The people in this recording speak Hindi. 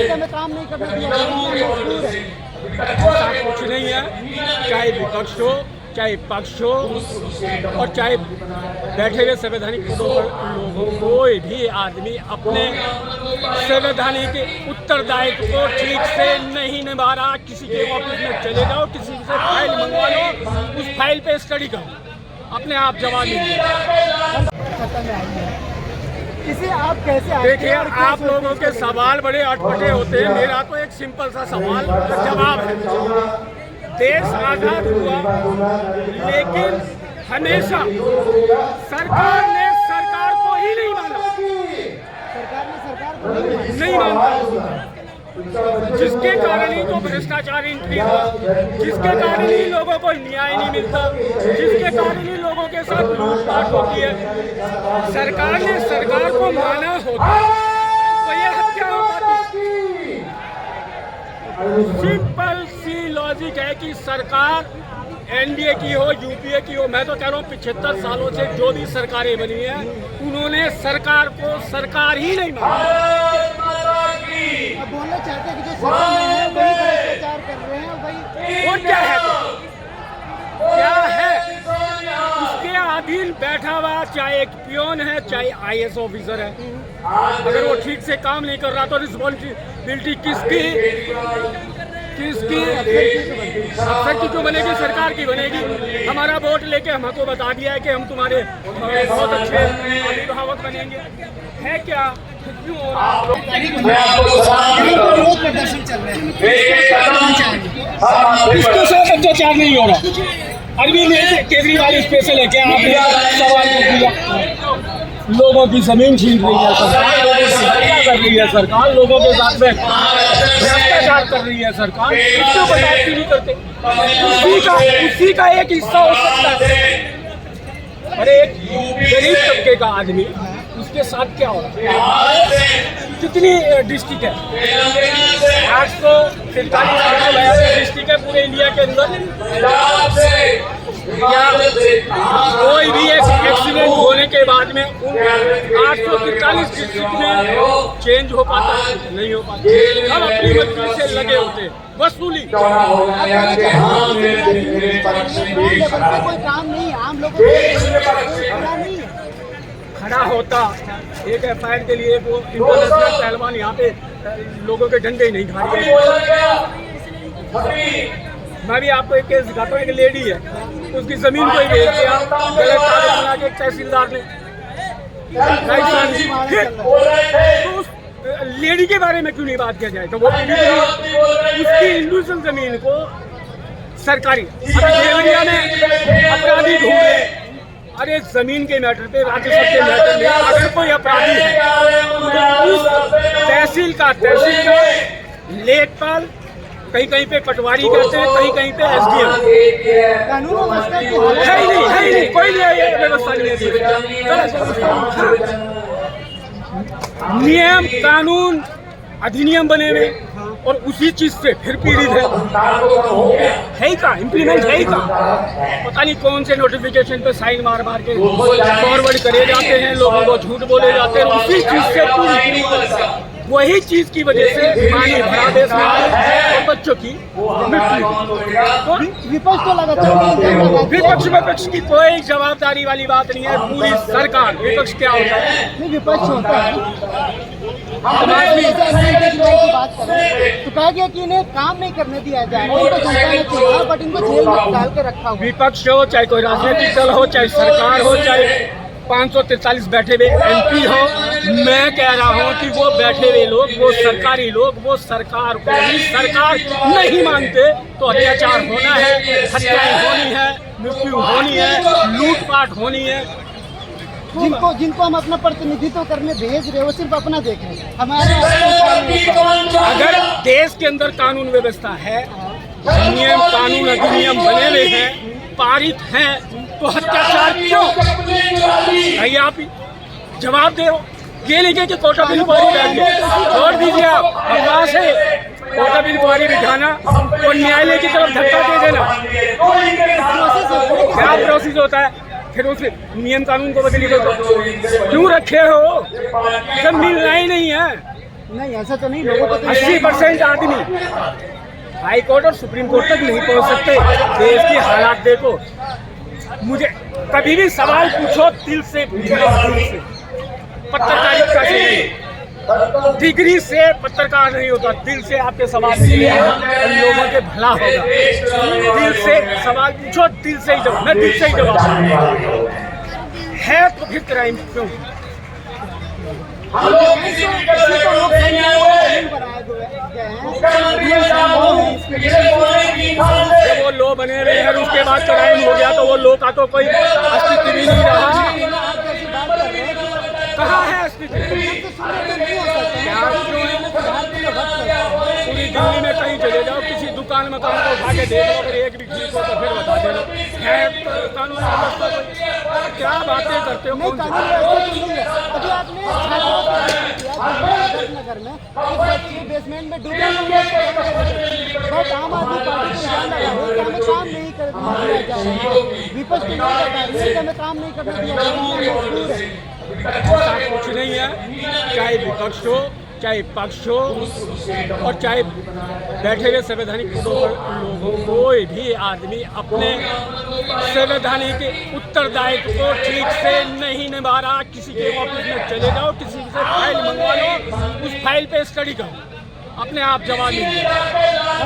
कि हमें काम नहीं करने दिया जा रहा है, मजबूर है। ऐसा कुछ नहीं है, चाहे विपक्ष हो चाहे पक्ष हो और चाहे बैठे हुए संवैधानिक पदों पर लोगों, कोई भी आदमी अपने संवैधानिक उत्तरदायित्व को ठीक से नहीं निभा रहा। किसी के ऑफिस में चले जाओ, किसी से फाइल मंगवा लो, उस फाइल पे स्टडी करो, अपने आप जवाब मिलेगा। इसे आप कैसे देखिए, आप लोगों के सवाल बड़े अटपटे होते हैं, मेरा तो एक सिंपल सा सवाल जवाब है। देश आजाद हुआ, लेकिन हमेशा सरकार ने सरकार को ही नहीं माना, सरकार ने सरकार को नहीं मानता, जिसके कारण ही तो भ्रष्टाचार इंक्रीज हुआ, जिसके कारण ही लोगों को न्याय नहीं मिलता, जिसके कारण ही लोगों के साथ लूटपाट होती है। सरकार ने सरकार को माना होता तो ये हत्या हो पाती। सिंपल सी लॉजिक है कि सरकार एनडीए की हो, यूपीए की हो, मैं तो कह रहा हूँ 75 सालों से जो भी सरकारें बनी हैं, उन्होंने सरकार को सरकार ही नहीं माना। अब बोलना चाहते हैं कि जो सरकार है वही भ्रष्टाचार कर रहे हैं, वही और क्या है, क्या है उसके अधीन बैठा हुआ, चाहे एक पियोन है चाहे आईएएस ऑफिसर है, अगर वो ठीक से काम नहीं कर रहा तो रिस्पॉन्सिबिलिटी किसकी अफसर की क्यों बनेगी, सरकार की बनेगी। हमारा वोट लेके हमको बता दिया है कि हम तुम्हारे बहुत अच्छे अभिभावक बनेंगे, है क्या? क्यों हो रहा प्रदर्शन चल रहे हैं, इसके साथ अत्याचार नहीं हो रहा। अरबी में केजरीवाल स्पेशल है क्या? आपने सवाल किया, लोगों की जमीन छीन रही है सरकार, लोगों की हत्या कर रही है सरकार, लोगों के साथ में भ्रष्टाचार कर रही है सरकार, इसको बर्दाश्त नहीं करते। उसी का एक हिस्सा हो सकता है। अरे एक गरीब तबके का आदमी, उसके साथ क्या हो रहा है? कितनी डिस्ट्रिक्ट है? 843 डिस्ट्रिक्ट है पूरे इंडिया के अंदर। कोई भी एक्सीडेंट होने के बाद में 843 डिस्ट्रिक्ट में चेंज हो पाता नहीं हो पाता, हम अपनी मर्जी से लगे होते वसूली। कोई काम नहीं है, आम लोगों को नहीं है। खड़ा होता एक एफआईआर के लिए, वो इंटरनेशनल पहलवान यहाँ पे लोगों के डंडे नहीं खा रहे। मैं भी आपको एक केस दिखाता हूँ, एक लेडी है, उसकी जमीन को ही बेच दिया गलत कागज बना के एक तहसीलदार ने। तो उस लेडी के बारे में क्यों नहीं बात किया जाए? तो वो उसकी इंडिविजुअल जमीन को सरकारी देवरिया में अपराधी ढूंढे। अरे जमीन के मैटर पे, राज्यसभा के मैटर में अगर कोई अपराधी है, उस तहसील का लेखपाल, कहीं पे पटवारी करते हैं, कहीं पे एसडीएम, है ही नहीं, कोई व्यवस्था नहीं है। नियम कानून अधिनियम बने हुए और उसी चीज से फिर पीड़ित है ही का इम्प्लीमेंट है ही का, पता नहीं कौन से नोटिफिकेशन पे साइन मार के फॉरवर्ड करे जाते हैं, लोगों को झूठ बोले जाते हैं, उसी चीज से पीड़ित, वही चीज की वजह से पानी भरा देश में और बच्चों की मृत्यु। विपक्ष तो लगातार विपक्ष की कोई जवाबदारी वाली बात नहीं है, पूरी सरकार। विपक्ष क्या होता है? विपक्ष होता है। बात करें तो कहा गया कि इन्हें काम नहीं करने दिया जाए, इनको जनता ने चुना बट इनको जेल में डाल के रखा हुआ। विपक्ष हो, चाहे कोई राजनीतिक दल हो, चाहे सरकार हो, चाहे 543 बैठे हुए एमपी हो, मैं कह रहा हूं कि वो बैठे हुए लोग, वो सरकारी लोग, वो सरकार को ही सरकार नहीं मानते तो अत्याचार होना है, हत्याएं होनी है, मृत्यु होनी है, लूटपाट होनी है। जिनको हम अपना प्रतिनिधित्व करने भेज रहे हैं, वो सिर्फ अपना देख रहे हैं। हमारे अगर देश के अंदर कानून व्यवस्था है, नियम कानून अधिनियम बने हुए हैं, पारित हैं, तो अत्याचार क्यों? भाई आप जवाब दे, ये लिखे कि कोटा बिल पारी बैठ गया, छोड़ दीजिए आप वहाँ से कोटा बिल पारी बिठाना और न्यायालय की तरफ धक्का दे देना। क्या प्रोसेस होता है? फिर उस नियम कानून को बदली दो, क्यों रखे हो जब मिलना ही नहीं है? नहीं ऐसा तो नहीं, लोगों को तो 80% आदमी हाई कोर्ट और सुप्रीम कोर्ट तक नहीं पहुंच सकते। देश की हालात देखो। मुझे कभी भी सवाल पूछो दिल से पूछो, दिल से। पत्रकारिता से नहीं, डिग्री से पत्रकार नहीं होता, दिल से आपके सवाल पूछिए और लोगों के भला होगा। दिल से सवाल पूछो, दिल से ही जवाब, मैं दिल से ही जवाब है तो फिर क्राइम क्यों? जब वो लो बने रहे हैं उसके बाद क्राइम हो गया तो वो लो का तो कोई अस्तित्व भी नहीं रहा। कहाँ है अस्तित्व? पूरी दिल्ली में कहीं चले जाओ, किसी दुकान में काम को उठा के देख लो, अगर एक भी चीज को तो फिर बता देना है कानून व्यवस्था। क्या बातें करते हो? नहीं, कानून व्यवस्था तो नहीं है। अभी आपने नगर में एक बच्चे बेसमेंट में डूबे हुए, बहुत आम आदमी पार्टी को ध्यान लगा है कि हमें काम नहीं करने दिया जाए। विपक्ष की बात बता रही है कि हमें काम नहीं करने दिया जाए, मजबूर है। ऐसा कुछ नहीं है, चाहे विपक्ष हो, चाहे पक्ष हो और चाहे बैठे हुए संवैधानिक पदों पर लोगों, कोई भी आदमी अपने संवैधानिक उत्तरदायित्व को ठीक से नहीं निभा रहा। किसी के ऑफिस में चले जाओ, किसी से फाइल मंगवा लो, उस फाइल पे स्टडी करो, अपने आप जवाब मिल जाए।